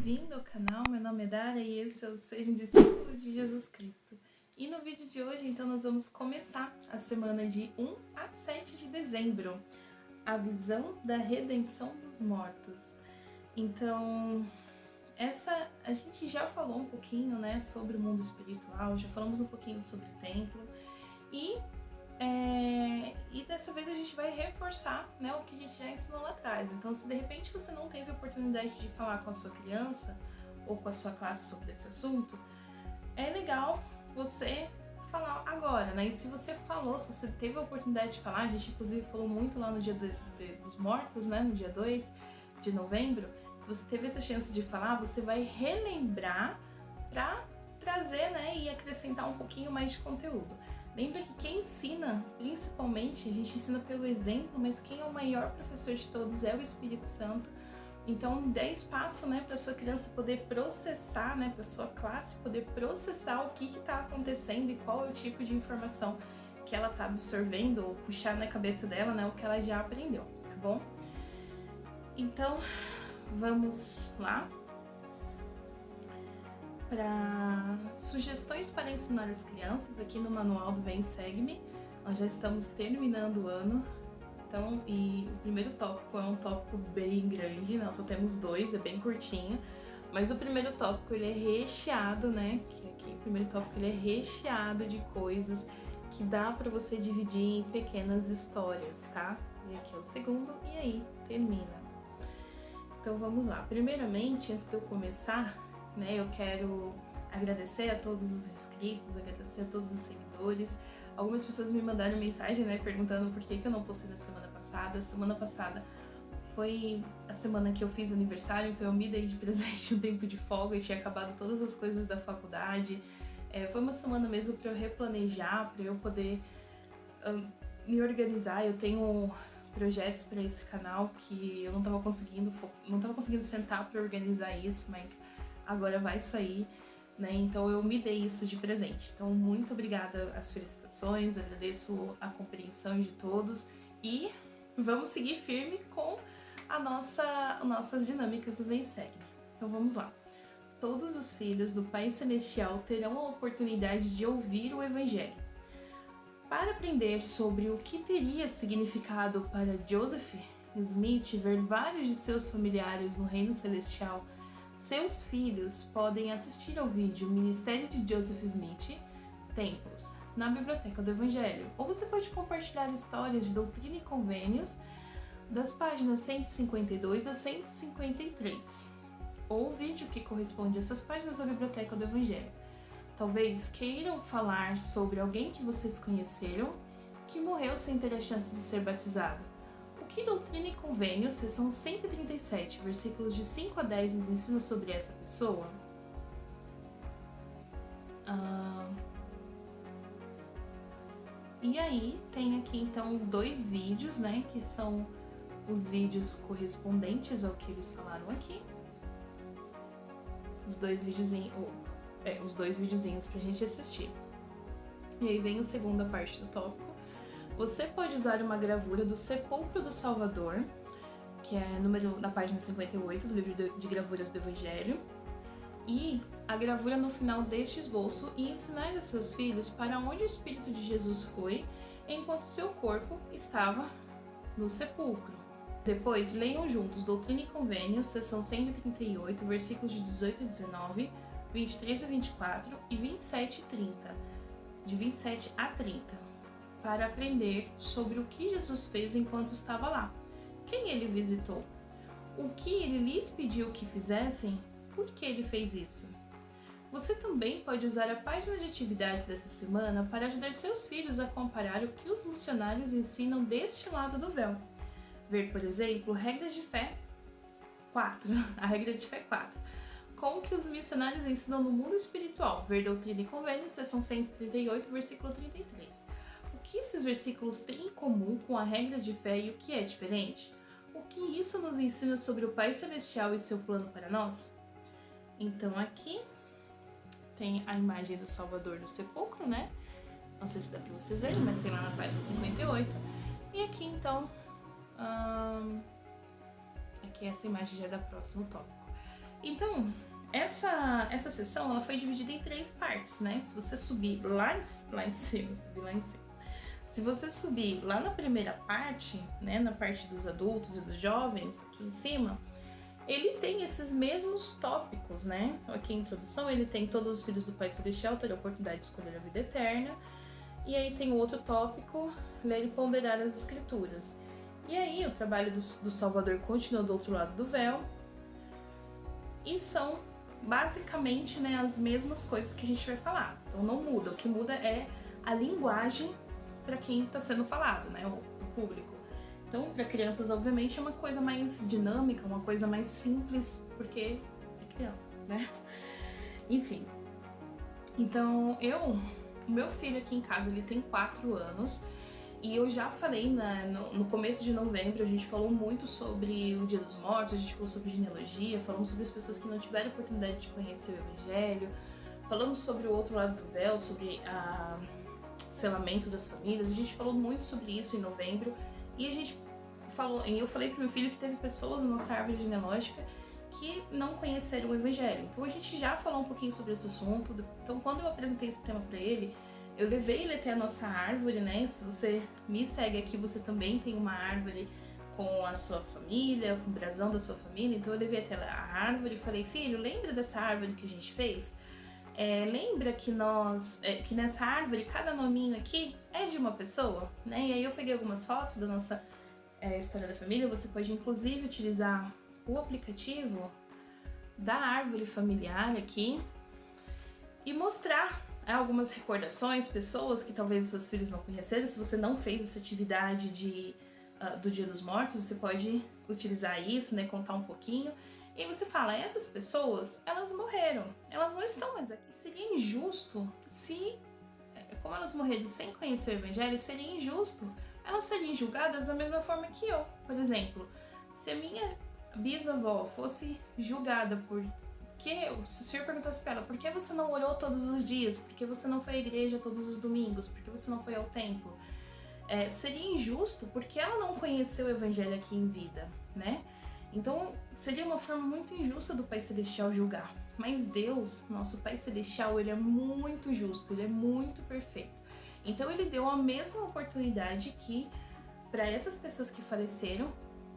bem-vindo ao canal. Meu nome é Dara e esse é o Seja um Discípulo de Jesus Cristo. E no vídeo de hoje, então, nós vamos começar a semana de 1 a 7 de dezembro, a visão da redenção dos mortos. Então, a gente já falou um pouquinho, né, sobre o mundo espiritual, já falamos um pouquinho sobre o templo e dessa vez a gente vai reforçar, né, o que a gente já ensinou lá atrás. Então, se de repente você não teve a oportunidade de falar com a sua criança ou com a sua classe sobre esse assunto, é legal você falar agora, né? E se você falou, se você teve a oportunidade de falar, a gente inclusive falou muito lá no Dia dos Mortos, né, no dia 2 de novembro, se você teve essa chance de falar, você vai relembrar para trazer, né, e acrescentar um pouquinho mais de conteúdo. Lembra que quem ensina, principalmente, a gente ensina pelo exemplo, mas quem é o maior professor de todos é o Espírito Santo. Então, dê espaço, né, para sua criança poder processar, né, para sua classe poder processar o que está acontecendo e qual é o tipo de informação que ela está absorvendo ou puxar na cabeça dela, né, o que ela já aprendeu, tá bom? Então, vamos lá. Para sugestões para ensinar as crianças, aqui no manual do Vem Segue-me, nós já estamos terminando o ano, então, e o primeiro tópico é um tópico bem grande, nós só temos 2, é bem curtinho, mas o primeiro tópico ele é recheado, né, que aqui o primeiro tópico ele é recheado de coisas que dá para você dividir em pequenas histórias, tá? E aqui é o segundo, e aí termina. Então vamos lá, primeiramente, antes de eu começar, né, eu quero agradecer a todos os inscritos, agradecer a todos os seguidores. Algumas pessoas me mandaram mensagem, né, perguntando por que eu não postei na semana passada. Semana passada foi a semana que eu fiz aniversário, então eu me dei de presente um tempo de folga, eu tinha acabado todas as coisas da faculdade. Foi uma semana mesmo para eu replanejar, para eu poder me organizar. Eu tenho projetos para esse canal que eu não estava conseguindo sentar para organizar isso, mas agora vai sair, né? Então eu me dei isso de presente. Então muito obrigada às felicitações, agradeço a compreensão de todos e vamos seguir firme com nossas dinâmicas do Vem Segue. Então vamos lá. Todos os filhos do Pai Celestial terão a oportunidade de ouvir o Evangelho. Para aprender sobre o que teria significado para Joseph Smith ver vários de seus familiares no Reino Celestial, seus filhos podem assistir ao vídeo Ministério de Joseph Smith, Templos, na Biblioteca do Evangelho. Ou você pode compartilhar histórias de doutrina e convênios das páginas 152 a 153. Ou o vídeo que corresponde a essas páginas da Biblioteca do Evangelho. Talvez queiram falar sobre alguém que vocês conheceram que morreu sem ter a chance de ser batizado. O que Doutrina e Convênios, seção 137, versículos de 5 a 10, nos ensina sobre essa pessoa? E aí, tem aqui então 2 vídeos, né, que são os vídeos correspondentes ao que eles falaram aqui. Os dois videozinhos pra gente assistir. E aí vem a segunda parte do tópico. Você pode usar uma gravura do Sepulcro do Salvador, que é na página 58 do livro de gravuras do Evangelho, e a gravura no final deste esboço e ensinar a seus filhos para onde o Espírito de Jesus foi enquanto seu corpo estava no sepulcro. Depois, leiam juntos Doutrina e Convênios, seção 138, versículos de 18 a 19, 23 a 24 e 27 a 30, de 27 a 30. Para aprender sobre o que Jesus fez enquanto estava lá, quem ele visitou, o que ele lhes pediu que fizessem, por que ele fez isso. Você também pode usar a página de atividades dessa semana para ajudar seus filhos a comparar o que os missionários ensinam deste lado do véu. Ver, por exemplo, Regras de Fé 4, a regra de fé 4, com o que os missionários ensinam no mundo espiritual. Ver Doutrina e Convênios, seção 138, versículo 33. O que esses versículos têm em comum com a regra de fé e o que é diferente? O que isso nos ensina sobre o Pai Celestial e seu plano para nós? Então aqui tem a imagem do Salvador no sepulcro, né? Não sei se dá para vocês verem, mas tem lá na página 58. E aqui então, aqui essa imagem já é do próximo tópico. Então, essa sessão ela foi dividida em 3 partes, né? Se você subir lá em cima, se você subir lá na primeira parte, né, na parte dos adultos e dos jovens, aqui em cima, ele tem esses mesmos tópicos, né? Aqui a introdução, ele tem todos os filhos do Pai Celestial terem a oportunidade de escolher a vida eterna. E aí tem o outro tópico, ler e ponderar as escrituras. E aí o trabalho do Salvador continua do outro lado do véu. E são basicamente, né, as mesmas coisas que a gente vai falar. Então não muda, o que muda é a linguagem para quem está sendo falado, né, o público. Então, para crianças, obviamente, é uma coisa mais dinâmica, uma coisa mais simples, porque é criança, né? Enfim. Então, o meu filho aqui em casa, ele tem 4 anos, e eu já falei no começo de novembro, a gente falou muito sobre o Dia dos Mortos, a gente falou sobre genealogia, falamos sobre as pessoas que não tiveram oportunidade de conhecer o Evangelho, falamos sobre o outro lado do véu, sobre o selamento das famílias, a gente falou muito sobre isso em novembro, e eu falei pro meu filho que teve pessoas na nossa árvore genealógica que não conheceram o Evangelho. Então a gente já falou um pouquinho sobre esse assunto. Então quando eu apresentei esse tema para ele, eu levei ele até a nossa árvore, né? Se você me segue aqui, você também tem uma árvore com a sua família, com o brasão da sua família. Então eu levei até a árvore e falei, filho, lembra dessa árvore que a gente fez? Lembra que que nessa árvore, cada nominho aqui é de uma pessoa, né? E aí eu peguei algumas fotos da nossa história da família. Você pode inclusive utilizar o aplicativo da árvore familiar aqui e mostrar algumas recordações, pessoas que talvez seus filhos não conheceram. Se você não fez essa atividade do Dia dos Mortos, você pode utilizar isso, né, contar um pouquinho. E aí você fala, essas pessoas, elas morreram, elas não estão mais aqui. Seria injusto se, como elas morreram sem conhecer o Evangelho, seria injusto elas serem julgadas da mesma forma que eu. Por exemplo, se a minha bisavó fosse julgada se o senhor perguntasse para ela, por que você não orou todos os dias? Por que você não foi à igreja todos os domingos? Por que você não foi ao templo? Seria injusto porque ela não conheceu o Evangelho aqui em vida, né? Então, seria uma forma muito injusta do Pai Celestial julgar. Mas Deus, nosso Pai Celestial, ele é muito justo, ele é muito perfeito. Então, ele deu a mesma oportunidade que, para essas pessoas que faleceram,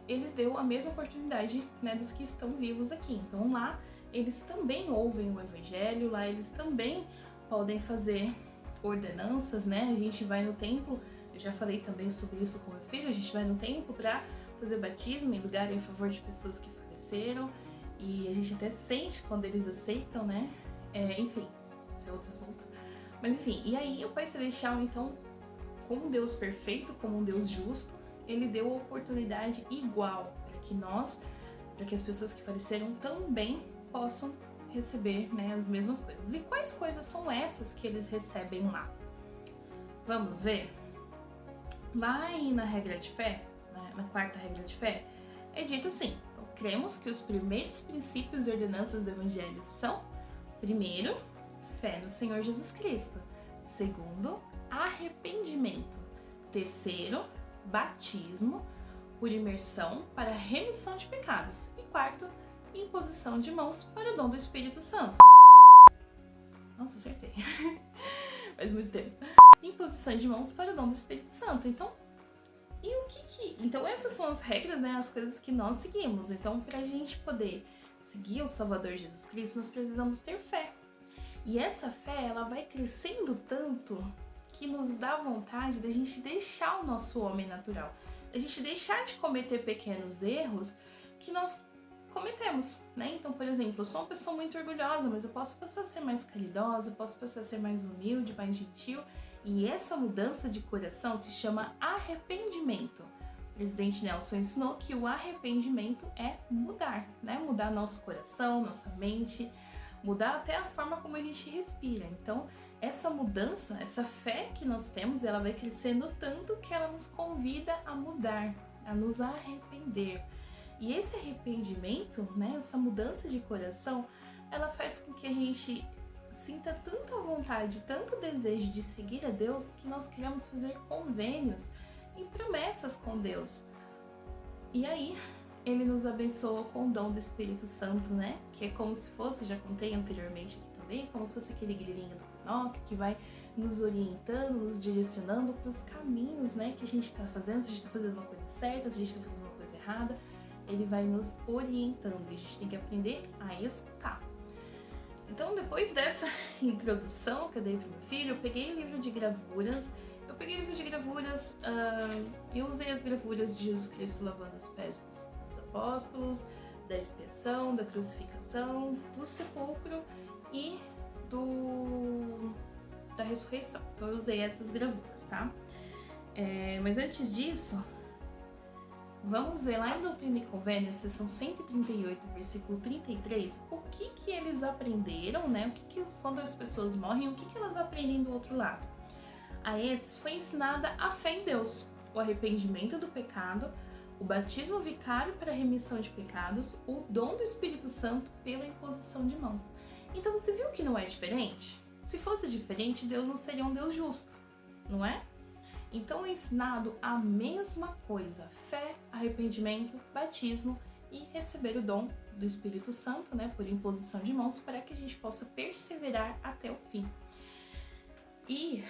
ele deu a mesma oportunidade, né, dos que estão vivos aqui. Então, lá, eles também ouvem o Evangelho, lá eles também podem fazer ordenanças, né? A gente vai no templo, eu já falei também sobre isso com meu filho, a gente vai no templo para fazer batismo em lugar em favor de pessoas que faleceram, e a gente até sente quando eles aceitam, né? Enfim, esse é outro assunto. Mas enfim, e aí o Pai Celestial, então, como um Deus perfeito, como um Deus justo, ele deu a oportunidade igual para que as pessoas que faleceram também possam receber, né, as mesmas coisas. E quais coisas são essas que eles recebem lá? Vamos ver? Lá na regra de fé, na quarta regra de fé, é dito assim: então, cremos que os primeiros princípios e ordenanças do Evangelho são, primeiro, fé no Senhor Jesus Cristo; segundo, arrependimento; terceiro, batismo por imersão para remissão de pecados; e quarto, imposição de mãos para o dom do Espírito Santo. Nossa, acertei. Faz muito tempo. Imposição de mãos para o dom do Espírito Santo. Então, Então essas são as regras, né? As coisas que nós seguimos. Então, para a gente poder seguir o Salvador Jesus Cristo, nós precisamos ter fé. E essa fé, ela vai crescendo tanto que nos dá vontade da gente deixar o nosso homem natural, da gente deixar de cometer pequenos erros que nós cometemos, né? Então, por exemplo, eu sou uma pessoa muito orgulhosa, mas eu posso passar a ser mais caridosa, posso passar a ser mais humilde, mais gentil, e essa mudança de coração se chama arrependimento. O presidente Nelson ensinou que o arrependimento é mudar, né? Mudar nosso coração, nossa mente, mudar até a forma como a gente respira. Então, essa mudança, essa fé que nós temos, ela vai crescendo tanto que ela nos convida a mudar, a nos arrepender. E esse arrependimento, né, essa mudança de coração, ela faz com que a gente sinta tanta vontade, tanto desejo de seguir a Deus, que nós queremos fazer convênios e promessas com Deus. E aí, ele nos abençoou com o dom do Espírito Santo, né? Que é como se fosse, já contei anteriormente aqui também, como se fosse aquele grilinho do Pinóquio que vai nos orientando, nos direcionando para os caminhos, né? Que a gente está fazendo, se a gente está fazendo uma coisa certa, se a gente está fazendo uma coisa errada, ele vai nos orientando e a gente tem que aprender a escutar. Então, depois dessa introdução que eu dei para o meu filho, eu peguei o livro de gravuras. E usei as gravuras de Jesus Cristo lavando os pés dos apóstolos, da expiação, da crucificação, do sepulcro e da ressurreição. Então eu usei essas gravuras, tá? Mas antes disso, vamos ver lá em Doutrina e Convênios, seção 138, versículo 33, o que eles aprenderam, né? Quando as pessoas morrem, o que elas aprendem do outro lado? A esses foi ensinada a fé em Deus, o arrependimento do pecado, o batismo vicário para a remissão de pecados, o dom do Espírito Santo pela imposição de mãos. Então você viu que não é diferente? Se fosse diferente, Deus não seria um Deus justo, não é? Então é ensinado a mesma coisa, fé, arrependimento, batismo e receber o dom do Espírito Santo, né, por imposição de mãos, para que a gente possa perseverar até o fim. E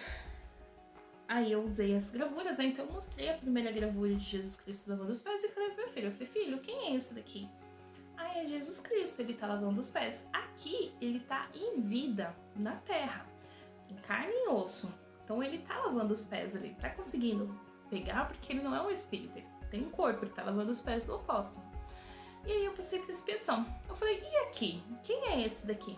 aí eu usei as gravuras, né? Então eu mostrei a primeira gravura de Jesus Cristo lavando os pés e falei pro meu filho, filho, quem é esse daqui? É Jesus Cristo, ele tá lavando os pés. Aqui ele tá em vida, na terra, em carne e osso. Então ele tá lavando os pés, ele tá conseguindo pegar porque ele não é um espírito, ele tem um corpo, ele tá lavando os pés do apóstolo. E aí eu passei pra expiação. Eu falei, e aqui? Quem é esse daqui?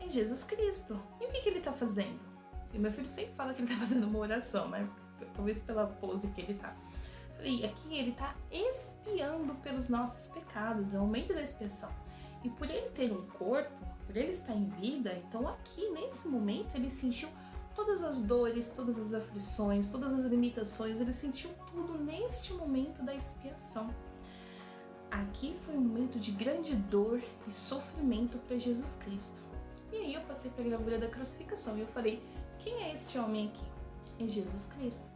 É Jesus Cristo. E o que ele tá fazendo? E meu filho sempre fala que ele tá fazendo uma oração, né? Talvez pela pose que ele tá. Falei, aqui ele tá expiando pelos nossos pecados, é o momento da expiação. E por ele ter um corpo, por ele estar em vida, então aqui, nesse momento, ele sentiu todas as dores, todas as aflições, todas as limitações, ele sentiu tudo neste momento da expiação. Aqui foi um momento de grande dor e sofrimento para Jesus Cristo. E aí eu passei para a gravura da crucificação e eu falei, quem é esse homem aqui? É Jesus Cristo.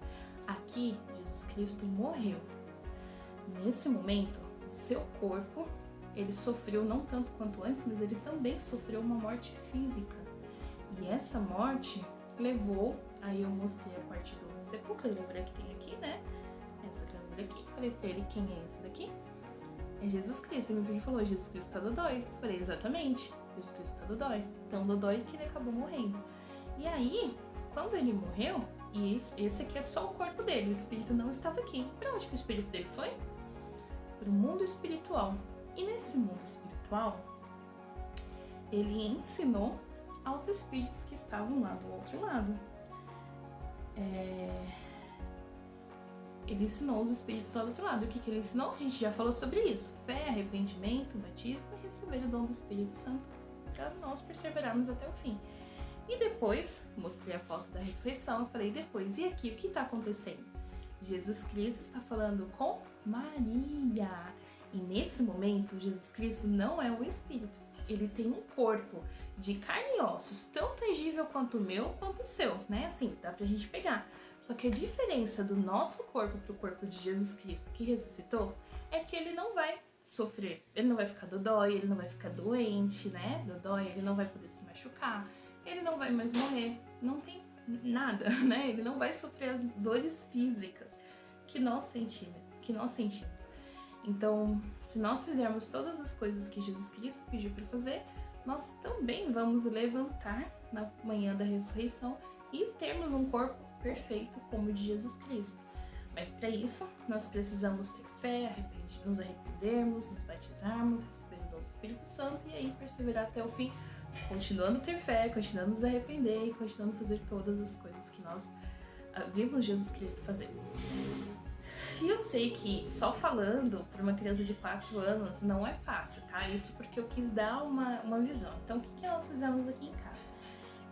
Aqui, Jesus Cristo morreu. Nesse momento, o seu corpo, ele sofreu não tanto quanto antes, mas ele também sofreu uma morte física. E essa morte levou, aí eu mostrei a parte do sepulcro, a gravura que tem aqui, né? Essa gravura aqui. Falei pra ele, quem é esse daqui? É Jesus Cristo. E meu filho falou, Jesus Cristo tá dodói. Eu falei, exatamente, Jesus Cristo tá dodói. Então, dodói que ele acabou morrendo. E aí, quando ele morreu, e esse aqui é só o corpo dele, o espírito não estava aqui. Para onde que o espírito dele foi? Para o mundo espiritual. E nesse mundo espiritual, ele ensinou aos espíritos que estavam lá do outro lado. Ele ensinou os espíritos lá do outro lado. O que ele ensinou? A gente já falou sobre isso. Fé, arrependimento, batismo e receber o dom do Espírito Santo para nós perseverarmos até o fim. E depois, mostrei a foto da ressurreição, eu falei, depois, e aqui, o que está acontecendo? Jesus Cristo está falando com Maria. E nesse momento, Jesus Cristo não é um espírito. Ele tem um corpo de carne e ossos, tão tangível quanto o meu, quanto o seu, né? Assim, dá pra gente pegar. Só que a diferença do nosso corpo pro corpo de Jesus Cristo que ressuscitou é que ele não vai sofrer, ele não vai ficar dodói, ele não vai ficar doente, né? Dodói, ele não vai poder se machucar. Ele não vai mais morrer, não tem nada, né? Ele não vai sofrer as dores físicas que nós sentimos. Então, se nós fizermos todas as coisas que Jesus Cristo pediu para fazer, nós também vamos levantar na manhã da ressurreição e termos um corpo perfeito como o de Jesus Cristo. Mas para isso, nós precisamos ter fé, nos arrependermos, nos batizarmos, receber o dom do Espírito Santo e aí perseverar até o fim, continuando a ter fé, continuando a nos arrepender e continuando a fazer todas as coisas que nós vimos Jesus Cristo fazer. E eu sei que só falando para uma criança de 4 anos não é fácil, tá? Isso porque eu quis dar uma visão. Então, o que nós fizemos aqui em casa?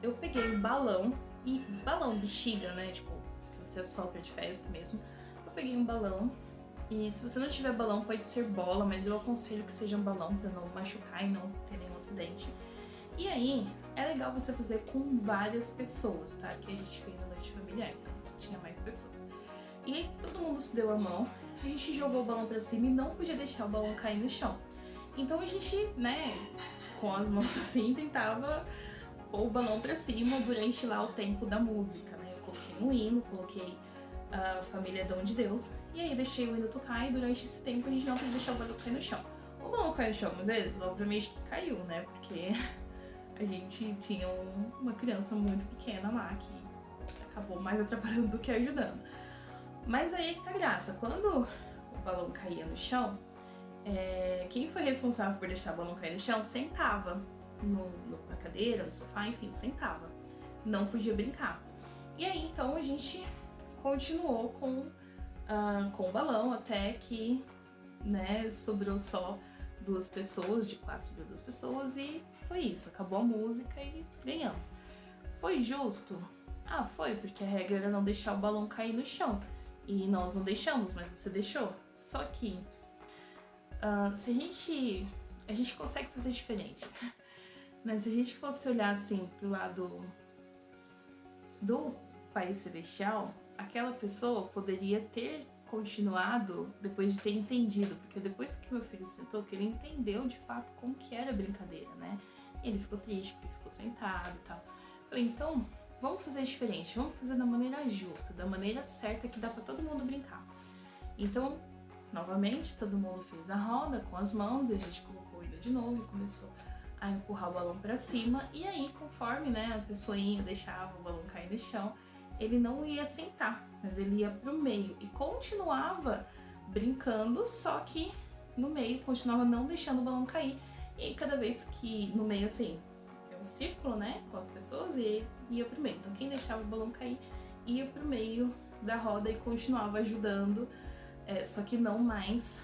Eu peguei um balão, bexiga, né? Tipo, que você assopra de festa mesmo. Eu peguei um balão e se você não tiver balão pode ser bola, mas eu aconselho que seja um balão para não machucar e não ter nenhum acidente. E aí, é legal você fazer com várias pessoas, tá? Que a gente fez a noite familiar, então tinha mais pessoas. E todo mundo se deu a mão, a gente jogou o balão pra cima e não podia deixar o balão cair no chão. Então a gente, né, com as mãos assim, tentava pôr o balão pra cima durante lá o tempo da música, né? Eu coloquei um hino, coloquei a Família é Dom de Deus, e aí deixei o hino tocar e durante esse tempo a gente não podia deixar o balão cair no chão. O balão caiu no chão algumas vezes, obviamente que caiu, né? Porque a gente tinha uma criança muito pequena lá que acabou mais atrapalhando do que ajudando. Mas aí é que tá a graça. Quando o balão caía no chão, quem foi responsável por deixar o balão cair no chão sentava na cadeira, no sofá, enfim, sentava. Não podia brincar. E aí então a gente continuou com o balão até que, né, sobrou só 2 pessoas, de 4 sobrou 2 pessoas e foi isso. Acabou a música e ganhamos. Foi justo? Ah, foi, porque a regra era não deixar o balão cair no chão. E nós não deixamos, mas você deixou. Só que se a gente consegue fazer diferente. Mas se a gente fosse olhar assim pro lado do Pai Celestial, aquela pessoa poderia ter continuado depois de ter entendido, porque depois que meu filho sentou, que ele entendeu de fato como que era a brincadeira, né? Ele ficou triste porque ficou sentado e tal. Falei, então, vamos fazer diferente, vamos fazer da maneira justa, da maneira certa que dá pra todo mundo brincar. Então, novamente, todo mundo fez a roda com as mãos, e a gente colocou o hino de novo e começou a empurrar o balão pra cima. E aí, conforme, né, a pessoinha deixava o balão cair no chão, ele não ia sentar, mas ele ia pro meio e continuava brincando, só que no meio continuava não deixando o balão cair. E cada vez que no meio, assim, é um círculo, né, com as pessoas, e ia pro meio. Então quem deixava o balão cair ia pro meio da roda e continuava ajudando, só que não mais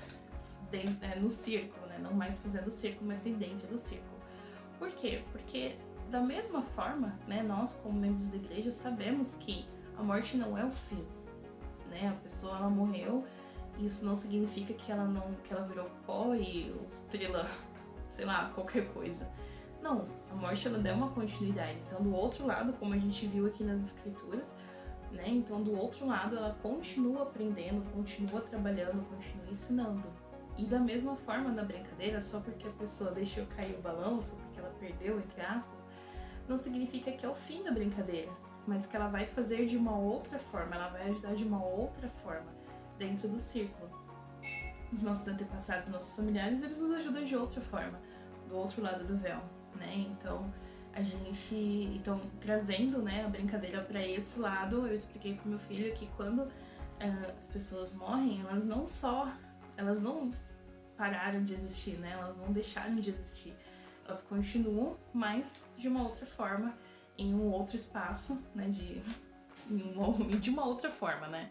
no círculo, né, não mais fazendo círculo, mas sim dentro do círculo. Por quê? Porque da mesma forma, né, nós como membros da igreja sabemos que a morte não é o fim, né? A pessoa ela morreu, e isso não significa que ela virou pó e estrela, sei lá, qualquer coisa. Não, a morte ela deu uma continuidade. Então do outro lado, como a gente viu aqui nas escrituras, né? Então do outro lado ela continua aprendendo, continua trabalhando, continua ensinando. E da mesma forma na brincadeira, só porque a pessoa deixou cair o balão, só porque ela perdeu, entre aspas, não significa que é o fim da brincadeira, mas que ela vai fazer de uma outra forma, ela vai ajudar de uma outra forma dentro do círculo. Os nossos antepassados, nossos familiares, eles nos ajudam de outra forma, do outro lado do véu, né? Então, trazendo, né, a brincadeira para esse lado, eu expliquei pro meu filho que quando as pessoas morrem, elas não pararam de existir, né? Elas não deixaram de existir. Elas continuam, mas de uma outra forma, em um outro espaço, né, de uma outra forma, né.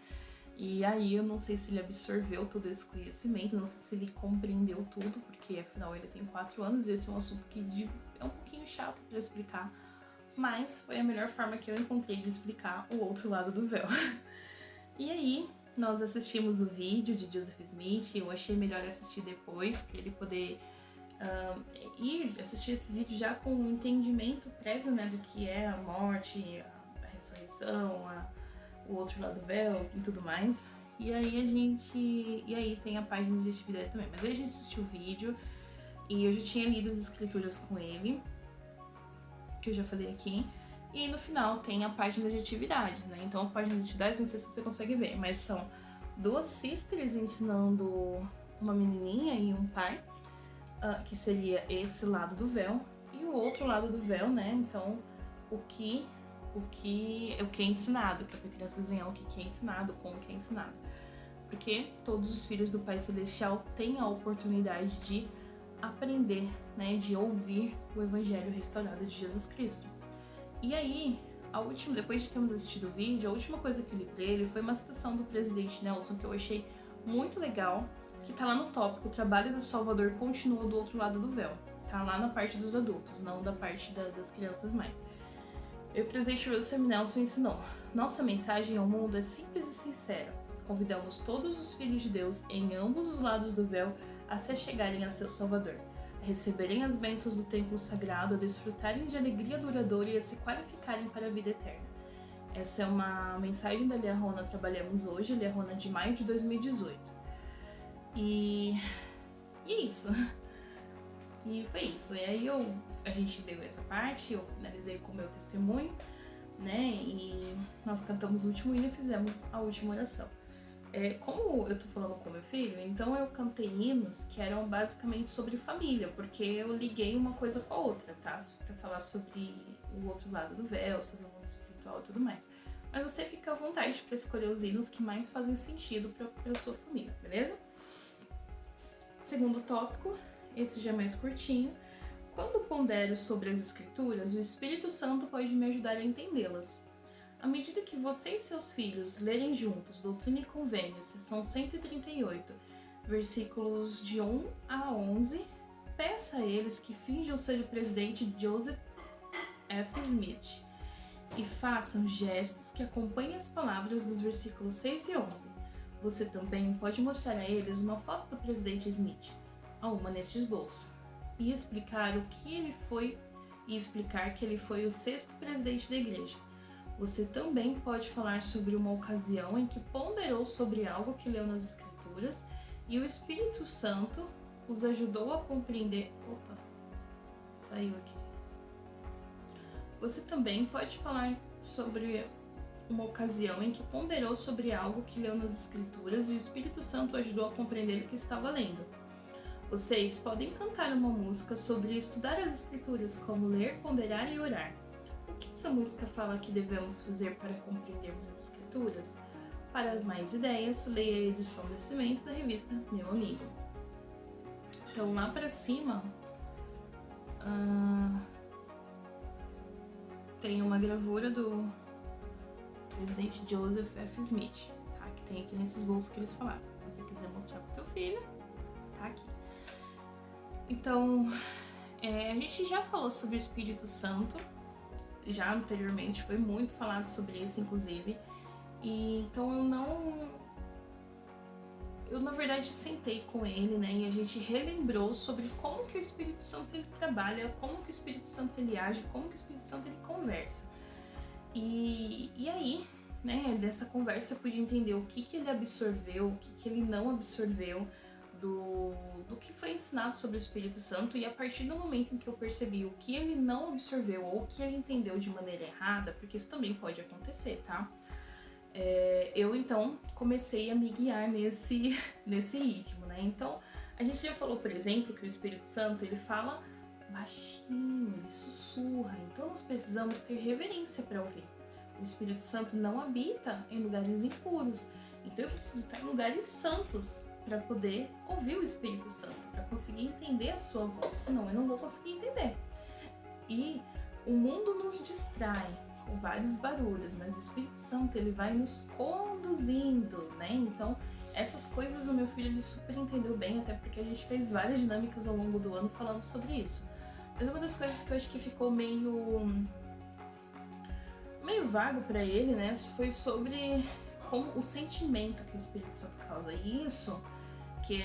E aí eu não sei se ele absorveu todo esse conhecimento, não sei se ele compreendeu tudo, porque afinal ele tem 4 anos e esse é um assunto que é um pouquinho chato para explicar, mas foi a melhor forma que eu encontrei de explicar o outro lado do véu. E aí nós assistimos o vídeo de Joseph Smith, eu achei melhor assistir depois, para ele poder ir assistir esse vídeo já com um entendimento prévio, né, do que é a morte, a ressurreição, o outro lado do véu e tudo mais. E aí tem a página de atividades também. Mas aí a gente assistiu o vídeo e eu já tinha lido as escrituras com ele, que eu já falei aqui. E no final tem a página de atividades, né? Então a página de atividades, não sei se você consegue ver, mas são 2 sisters ensinando uma menininha e um pai, que seria esse lado do véu, e o outro lado do véu, né? Então, o que é ensinado, que é pra criança desenhar o que é ensinado, como que é ensinado. Porque todos os filhos do Pai Celestial têm a oportunidade de aprender, né? De ouvir o Evangelho restaurado de Jesus Cristo. E aí, depois de termos assistido o vídeo, a última coisa que eu li pra ele foi uma citação do presidente Nelson, que eu achei muito legal, que tá lá no tópico: o trabalho do Salvador continua do outro lado do véu. Tá lá na parte dos adultos, não da parte das crianças mais. E o presidente Russell Nelson ensinou: nossa mensagem ao mundo é simples e sincera. Convidamos todos os filhos de Deus em ambos os lados do véu a se achegarem a seu Salvador, a receberem as bênçãos do templo sagrado, a desfrutarem de alegria duradoura e a se qualificarem para a vida eterna. Essa é uma mensagem da Liahona Trabalhamos Hoje, Liahona de maio de 2018. E é isso. E foi isso. E aí a gente leu essa parte, eu finalizei com o meu testemunho, né? E nós cantamos o último hino e fizemos a última oração. Como eu tô falando com meu filho, então eu cantei hinos que eram basicamente sobre família, porque eu liguei uma coisa com a outra, tá? Pra falar sobre o outro lado do véu, sobre o mundo espiritual e tudo mais. Mas você fica à vontade para escolher os hinos que mais fazem sentido pra sua família, beleza? Segundo tópico, esse já é mais curtinho. Quando pondero sobre as escrituras, o Espírito Santo pode me ajudar a entendê-las. À medida que você e seus filhos lerem juntos Doutrina e Convênios, seção 138, versículos de 1 a 11, peça a eles que finjam ser o presidente Joseph F. Smith e façam gestos que acompanhem as palavras dos versículos 6 e 11. Você também pode mostrar a eles uma foto do presidente Smith, a uma neste esboço, e explicar que ele foi o 6º presidente da igreja. Você também pode falar sobre uma ocasião em que ponderou sobre algo que leu nas Escrituras e o Espírito Santo os ajudou a compreender. Opa, saiu aqui. Você também pode falar sobre uma ocasião em que ponderou sobre algo que leu nas Escrituras e o Espírito Santo ajudou a compreender o que estava lendo. Vocês podem cantar uma música sobre estudar as Escrituras, como ler, ponderar e orar. O que essa música fala que devemos fazer para compreendermos as Escrituras? Para mais ideias, leia a edição desse mês da revista Meu Amigo. Então, lá para cima, tem uma gravura do presidente Joseph F. Smith, tá? Que tem aqui nesses bolsos que eles falaram. Se você quiser mostrar pro teu filho, tá aqui. Então, a gente já falou sobre o Espírito Santo, já anteriormente, foi muito falado sobre isso, inclusive. E então eu na verdade sentei com ele, né, e a gente relembrou sobre como que o Espírito Santo ele trabalha, como que o Espírito Santo ele age, como que o Espírito Santo ele conversa. E aí, né, dessa conversa eu pude entender o que ele absorveu, o que ele não absorveu do que foi ensinado sobre o Espírito Santo, e a partir do momento em que eu percebi o que ele não absorveu ou o que ele entendeu de maneira errada, porque isso também pode acontecer, tá? Eu então comecei a me guiar nesse ritmo, né? Então, a gente já falou, por exemplo, que o Espírito Santo ele fala baixinho, ele sussurra, então nós precisamos ter reverência para ouvir. O Espírito Santo não habita em lugares impuros, então eu preciso estar em lugares santos para poder ouvir o Espírito Santo, para conseguir entender a sua voz, senão eu não vou conseguir entender. E o mundo nos distrai com vários barulhos, mas o Espírito Santo ele vai nos conduzindo, né? Então, essas coisas o meu filho ele super entendeu bem, até porque a gente fez várias dinâmicas ao longo do ano falando sobre isso. Mas uma das coisas que eu acho que ficou meio vago para ele, né, foi sobre como o sentimento que o Espírito Santo causa. E isso que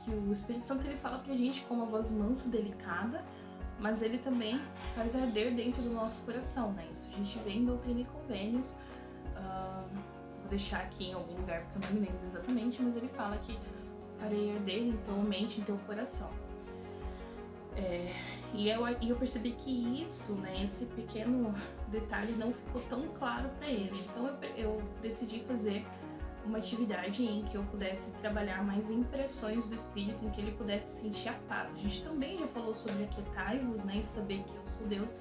o Espírito Santo ele fala pra gente com uma voz mansa e delicada, mas ele também faz arder dentro do nosso coração, né? Isso a gente vê em Doutrina e Convênios. Vou deixar aqui em algum lugar porque eu não me lembro exatamente, mas ele fala que farei arder em tua mente, em teu coração. E eu percebi que isso, né, esse pequeno detalhe não ficou tão claro para ele. Então eu decidi fazer uma atividade em que eu pudesse trabalhar mais impressões do Espírito, em que ele pudesse sentir a paz. A gente também já falou sobre aquietai-vos, né, e saber que eu sou Deus,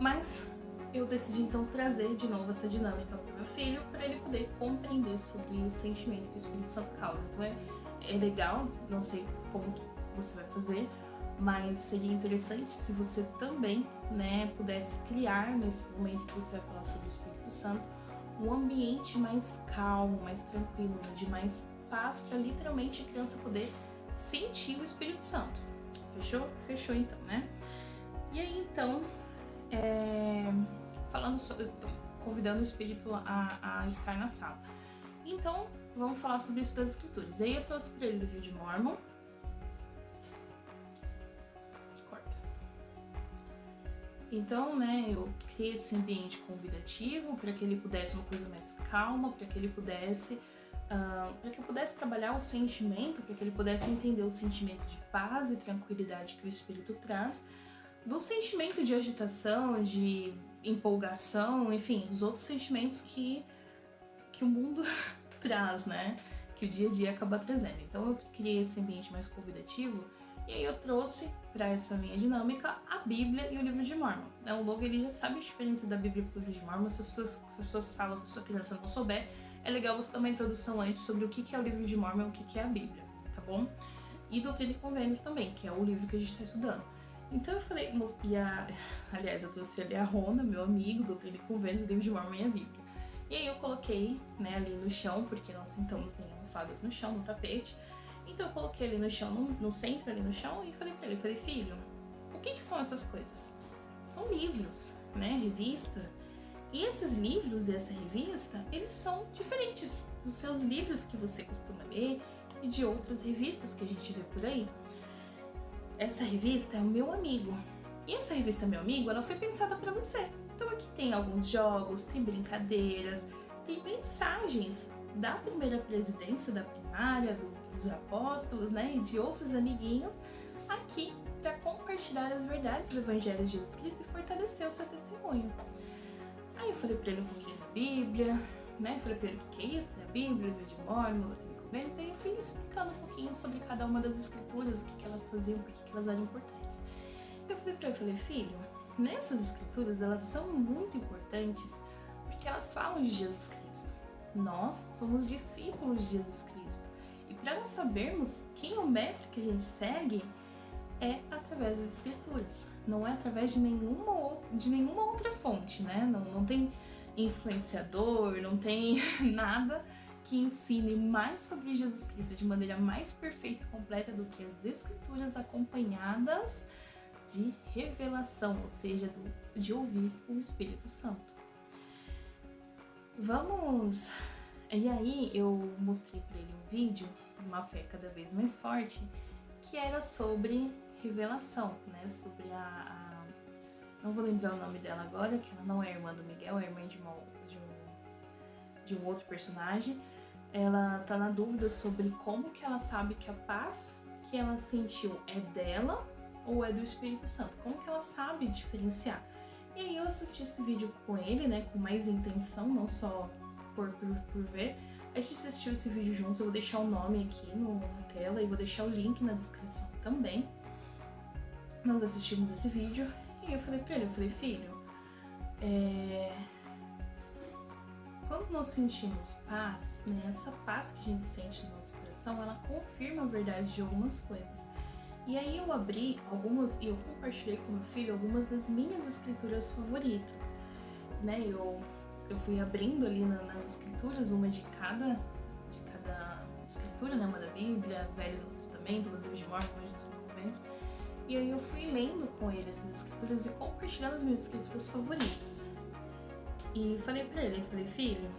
mas eu decidi então trazer de novo essa dinâmica para o meu filho, para ele poder compreender sobre o sentimento que o Espírito Santo causa. Então é legal, não sei como que você vai fazer, mas seria interessante se você também, né, pudesse criar nesse momento que você vai falar sobre o Espírito Santo um ambiente mais calmo, mais tranquilo, de mais paz, para literalmente a criança poder sentir o Espírito Santo. Fechou? Fechou então, né? E aí então, falando sobre, convidando o Espírito a estar na sala. Então, vamos falar sobre isso das Escrituras. Aí eu trouxe para ele o livro de Mormon. Então, né, eu criei esse ambiente convidativo para que ele pudesse uma coisa mais calma, para que ele pudesse para que eu pudesse trabalhar o sentimento, para que ele pudesse entender o sentimento de paz e tranquilidade que o Espírito traz, do sentimento de agitação, de empolgação, enfim, dos outros sentimentos que o mundo traz, né? Que o dia a dia acaba trazendo. Então eu criei esse ambiente mais convidativo e aí eu trouxe para essa minha dinâmica a Bíblia e o livro de Mórmon. O Logan ele já sabe a diferença da Bíblia e do livro de Mórmon. Se a sua sala, se a sua criança não souber, é legal você dar uma introdução antes sobre o que é o livro de Mórmon e o que é a Bíblia, tá bom? E Doutrina e Convênios também, que é o livro que a gente está estudando. Então eu falei, aliás, eu trouxe ali a Rona, meu amigo, Doutrina e Convênios, o livro de Mórmon e a Bíblia. E aí eu coloquei, né, ali no chão, porque nós sentamos em almofadas no chão, no tapete. Então eu coloquei ali no chão, no centro ali no chão, e falei pra ele, filho, o que são essas coisas? São livros, né, revista. E esses livros e essa revista, eles são diferentes dos seus livros que você costuma ler e de outras revistas que a gente vê por aí. Essa revista é o meu amigo. E essa revista Meu Amigo, ela foi pensada para você. Então aqui tem alguns jogos, tem brincadeiras, tem mensagens da primeira presidência da primária, dos apóstolos, né, e de outros amiguinhos aqui para compartilhar as verdades do Evangelho de Jesus Cristo e fortalecer o seu testemunho. Aí eu falei para ele um pouquinho da Bíblia, né, falei para ele o que é isso, a Bíblia, o livro de Mórmon, Doutrina e Convênios, e aí eu fui explicando um pouquinho sobre cada uma das escrituras, o que elas faziam, por que elas eram importantes. Eu falei para ele, filho, nessas escrituras elas são muito importantes porque elas falam de Jesus Cristo. Nós somos discípulos de Jesus Cristo. E para nós sabermos quem é o mestre que a gente segue é através das escrituras. Não é através de nenhuma outra fonte, né? Não tem influenciador, não tem nada que ensine mais sobre Jesus Cristo de maneira mais perfeita e completa do que as escrituras acompanhadas de revelação, ou seja, de ouvir o Espírito Santo. Vamos... E aí eu mostrei para ele um vídeo de uma fé cada vez mais forte, que era sobre revelação, né? Sobre não vou lembrar o nome dela agora, que ela não é irmã do Miguel, é irmã de um outro personagem. Ela tá na dúvida sobre como que ela sabe que a paz que ela sentiu é dela ou é do Espírito Santo. Como que ela sabe diferenciar? E aí eu assisti esse vídeo com ele, né, com mais intenção, não só por ver. A gente assistiu esse vídeo juntos, eu vou deixar o nome aqui na tela e vou deixar o link na descrição também. Nós assistimos esse vídeo e eu falei pra ele, filho, quando nós sentimos paz, né, essa paz que a gente sente no nosso coração, ela confirma a verdade de algumas coisas. E aí eu abri algumas e eu compartilhei com meu filho algumas das minhas escrituras favoritas, né? Eu fui abrindo ali nas escrituras, uma de cada escritura, né? Uma da Bíblia, Velho e Novo Testamento, uma do livro de Mórmon, dos Convênios. E aí eu fui lendo com ele essas escrituras e compartilhando as minhas escrituras favoritas. E falei pra ele, filho,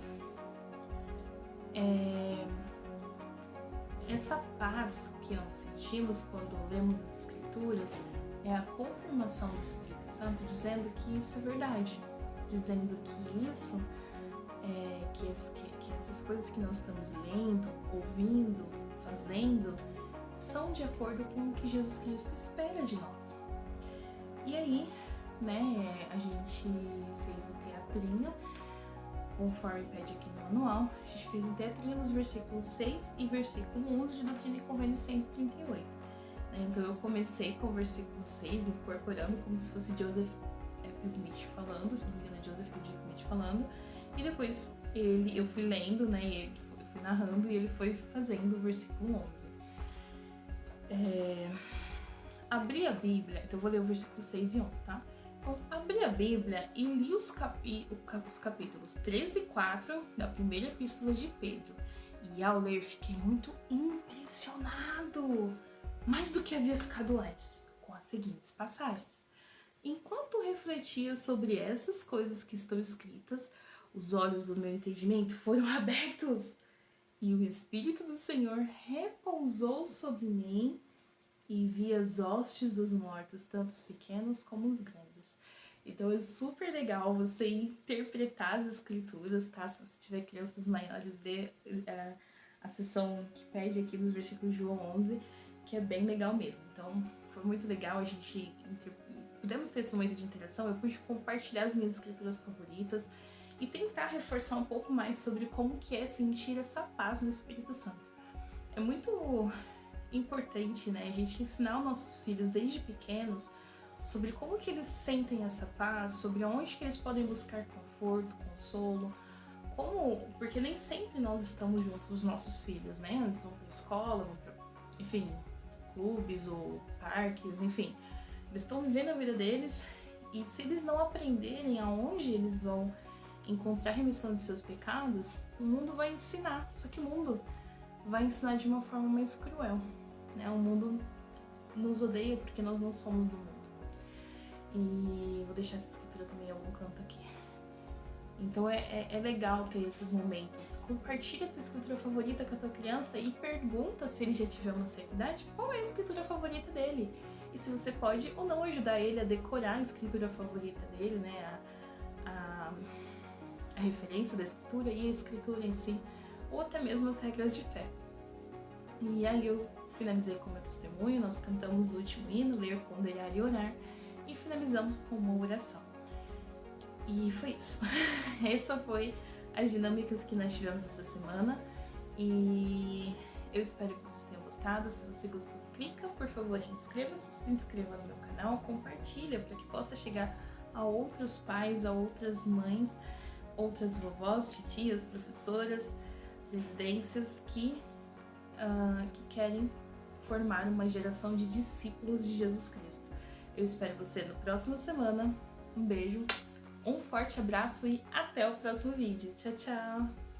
essa paz que nós sentimos quando lemos as escrituras é a confirmação do Espírito Santo dizendo que isso é verdade, dizendo que isso que essas coisas que nós estamos lendo, ouvindo, fazendo são de acordo com o que Jesus Cristo espera de nós. E aí, né, a gente fez um teatrinho, conforme pede aqui no manual, a gente fez um teatrinho nos versículos 6 e versículo 11 de Doutrina e Convênios 138. Então eu comecei com o versículo 6, incorporando como se fosse Joseph F. Smith falando, se não me engano é Joseph F. Smith falando, e depois eu fui lendo, né, eu fui narrando e ele foi fazendo o versículo 11. Abri a Bíblia, então eu vou ler o versículo 6 e 11, tá? Então, abri a Bíblia e li os capítulos 13 e 4 da primeira epístola de Pedro. E ao ler fiquei muito impressionado, mais do que havia ficado antes, com as seguintes passagens. Enquanto refletia sobre essas coisas que estão escritas, os olhos do meu entendimento foram abertos e o Espírito do Senhor repousou sobre mim e vi as hostes dos mortos, tanto os pequenos como os grandes. Então é super legal você interpretar as escrituras, tá? Se você tiver crianças maiores, a seção que pede aqui dos versículos de João 11, que é bem legal mesmo. Então, foi muito legal, a gente pudemos ter esse momento de interação, eu pude compartilhar as minhas escrituras favoritas e tentar reforçar um pouco mais sobre como que é sentir essa paz do Espírito Santo. É muito importante, né, a gente ensinar os nossos filhos desde pequenos sobre como que eles sentem essa paz, sobre onde que eles podem buscar conforto, consolo, porque nem sempre nós estamos juntos os nossos filhos, né, eles vão para a escola, vão pra, enfim, clubes ou parques, enfim, eles estão vivendo a vida deles e se eles não aprenderem aonde eles vão encontrar remissão de seus pecados, o mundo vai ensinar, só que o mundo vai ensinar de uma forma mais cruel, né? O mundo nos odeia porque nós não somos do mundo. E vou deixar essa escritura também em algum canto aqui. Então é legal ter esses momentos. Compartilha a tua escritura favorita com a tua criança e pergunta, se ele já tiver uma certa idade, qual é a escritura favorita dele. E se você pode ou não ajudar ele a decorar a escritura favorita dele, né? A referência da escritura e a escritura em si, ou até mesmo as regras de fé. E aí eu finalizei com o meu testemunho, nós cantamos o último hino, ler, ponderar e orar, e finalizamos com uma oração. E foi isso. Essas foi as dinâmicas que nós tivemos essa semana, e eu espero que vocês tenham gostado. Se você gostou, clica, por favor, inscreva-se, se inscreva no meu canal, compartilha para que possa chegar a outros pais, a outras mães, outras vovós, titias, professoras, residências que querem formar uma geração de discípulos de Jesus Cristo. Eu espero você na próxima semana. Um beijo, um forte abraço e até o próximo vídeo. Tchau, tchau!